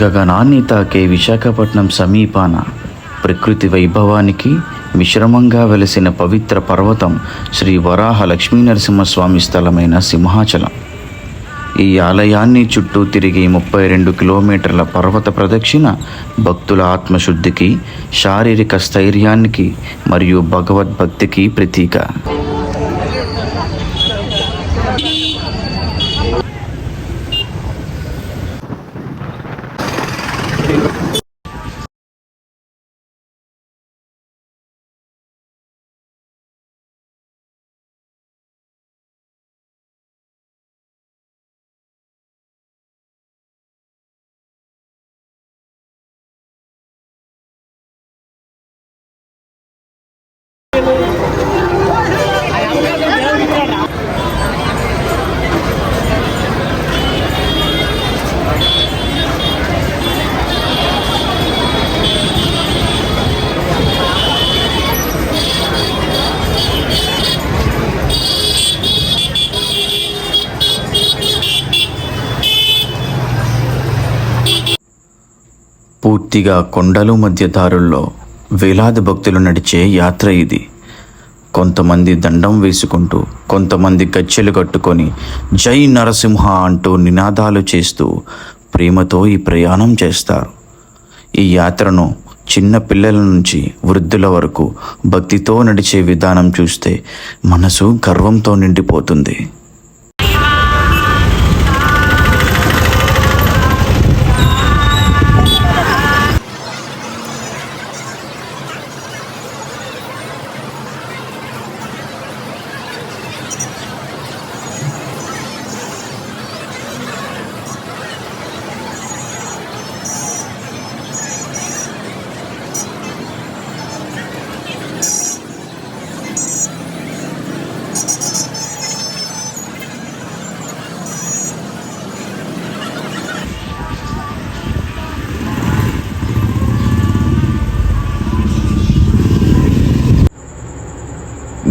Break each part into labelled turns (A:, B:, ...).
A: గగనాన్ని తాకే విశాఖపట్నం సమీపాన ప్రకృతి వైభవానికి మిశ్రమంగా వెలసిన పవిత్ర పర్వతం శ్రీ వరాహ లక్ష్మీనరసింహస్వామి స్థలమైన సింహాచలం. ఈ ఆలయాన్ని చుట్టూ తిరిగి 32 కిలోమీటర్ల పర్వత ప్రదక్షిణ భక్తుల ఆత్మశుద్ధికి, శారీరక స్థైర్యానికి మరియు భగవద్భక్తికి ప్రతీక. పూర్తిగా కొండలు మధ్య దారుల్లో వేలాది భక్తులు నడిచే యాత్ర ఇది. కొంతమంది దండం వేసుకుంటూ, కొంతమంది గచ్చెలు కట్టుకొని జై నరసింహ అంటూ నినాదాలు చేస్తూ ప్రేమతో ఈ ప్రయాణం చేస్తారు. ఈ యాత్రను చిన్న పిల్లల నుంచి వృద్ధుల వరకు భక్తితో నడిచే విధానం చూస్తే మనసు గర్వంతో నిండిపోతుంది.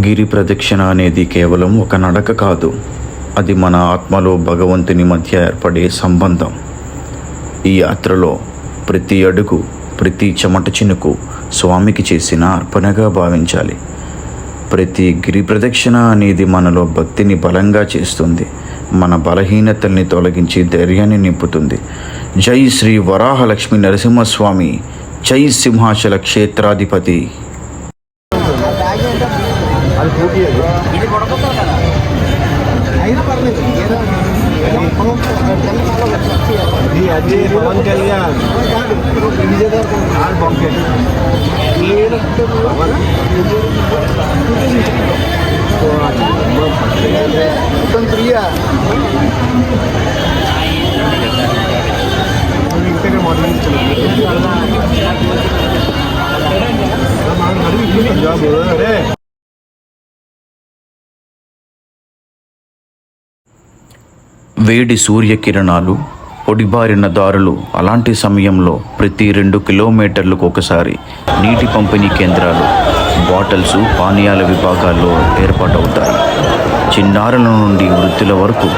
A: గిరి ప్రదక్షిణ అనేది కేవలం ఒక నడక కాదు, అది మన ఆత్మలో భగవంతుని మధ్య ఏర్పడే సంబంధం. ఈ యాత్రలో ప్రతి అడుగు, ప్రతి చెమట చినుకు స్వామికి చేసిన అర్పణగా భావించాలి. ప్రతి గిరి ప్రదక్షిణ అనేది మనలో భక్తిని బలంగా చేస్తుంది, మన బలహీనతల్ని తొలగించి ధైర్యాన్ని నింపుతుంది. జై శ్రీ వరాహ లక్ష్మీ నరసింహస్వామి, జై సింహాచల క్షేత్రాధిపతి.
B: అజయ్ పవన్ కళ్యాణ్
A: వేడి సూర్యకిరణాలు, పొడిబారిన దారులు. అలాంటి సమయంలో ప్రతి 2 కిలోమీటర్లకు ఒకసారి నీటి పంపిణీ కేంద్రాలు, బాటిల్స్, పానీయాల విభాగాల్లో ఏర్పాటవుతాయి. చిన్నారుల నుండి వృద్ధుల వరకు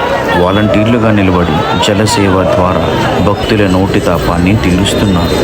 A: వాలంటీర్లుగా నిలబడి జలసేవ ద్వారా భక్తుల నోటి తాపాన్ని తీరుస్తున్నారు.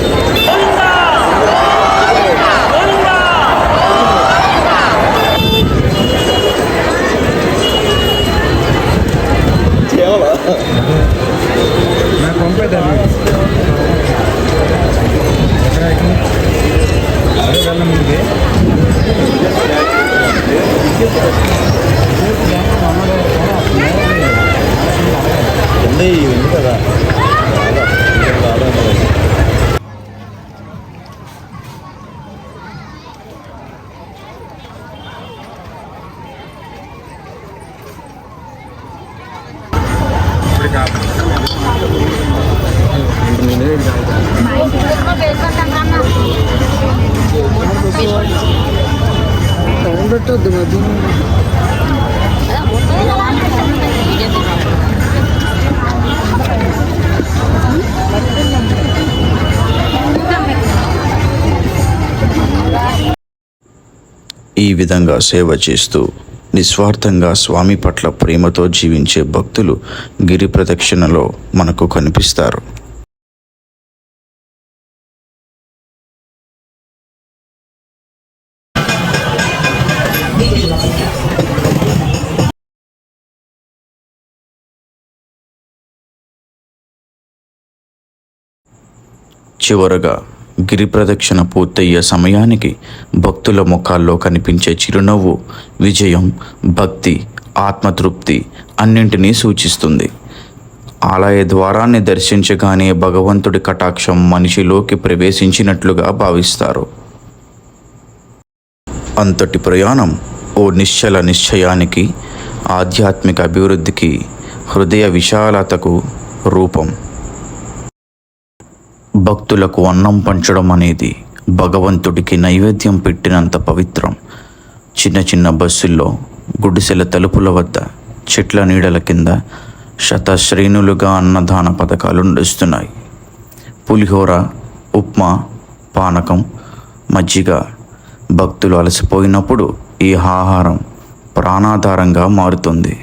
B: పెట్టద్దు మధ్య
A: ఈ విధంగా సేవ చేస్తూ నిస్వార్థంగా స్వామి పట్ల ప్రేమతో జీవించే భక్తులు గిరి ప్రదక్షిణలో మనకు కనిపిస్తారు. చివరగా గిరి ప్రదక్షిణ పూర్తయ్యే సమయానికి భక్తుల ముఖాల్లో కనిపించే చిరునవ్వు విజయం, భక్తి, ఆత్మతృప్తి అన్నింటినీ సూచిస్తుంది. ఆలయ ద్వారాన్ని దర్శించగానే భగవంతుడి కటాక్షం మనిషిలోకి ప్రవేశించినట్లుగా భావిస్తారు. అంతటి ప్రయాణం ఓ నిశ్చల నిశ్చయానికి, ఆధ్యాత్మిక అభివృద్ధికి, హృదయ విశాలతకు రూపం. భక్తులకు అన్నం పంచడం అనేది భగవంతుడికి నైవేద్యం పెట్టినంత పవిత్రం. చిన్న చిన్న బస్సుల్లో, గుడిసెల తలుపుల వద్ద, చెట్ల నీడల కింద శతశ్రేణులుగా అన్నదాన పథకాలు నడుస్తున్నాయి. పులిహోర, ఉప్మా, పానకం, మజ్జిగ. భక్తులు అలసిపోయినప్పుడు ఈ ఆహారం ప్రాణాధారంగా మారుతుంది.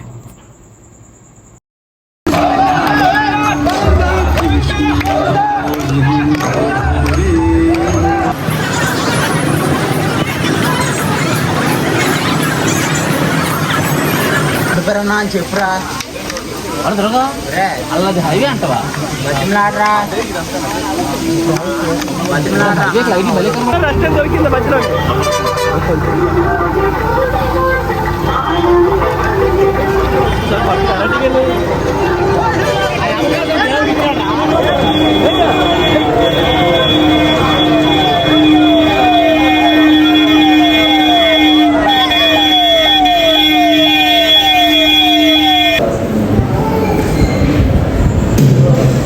B: చెప్పురా
C: అల్లది హైవే అంటవా
B: బతిమలాడరా
C: దొరికింది మధ్యలో.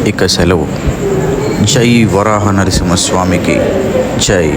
A: ఇక సెలవు. జై వరాహ నరసింహస్వామికి జై.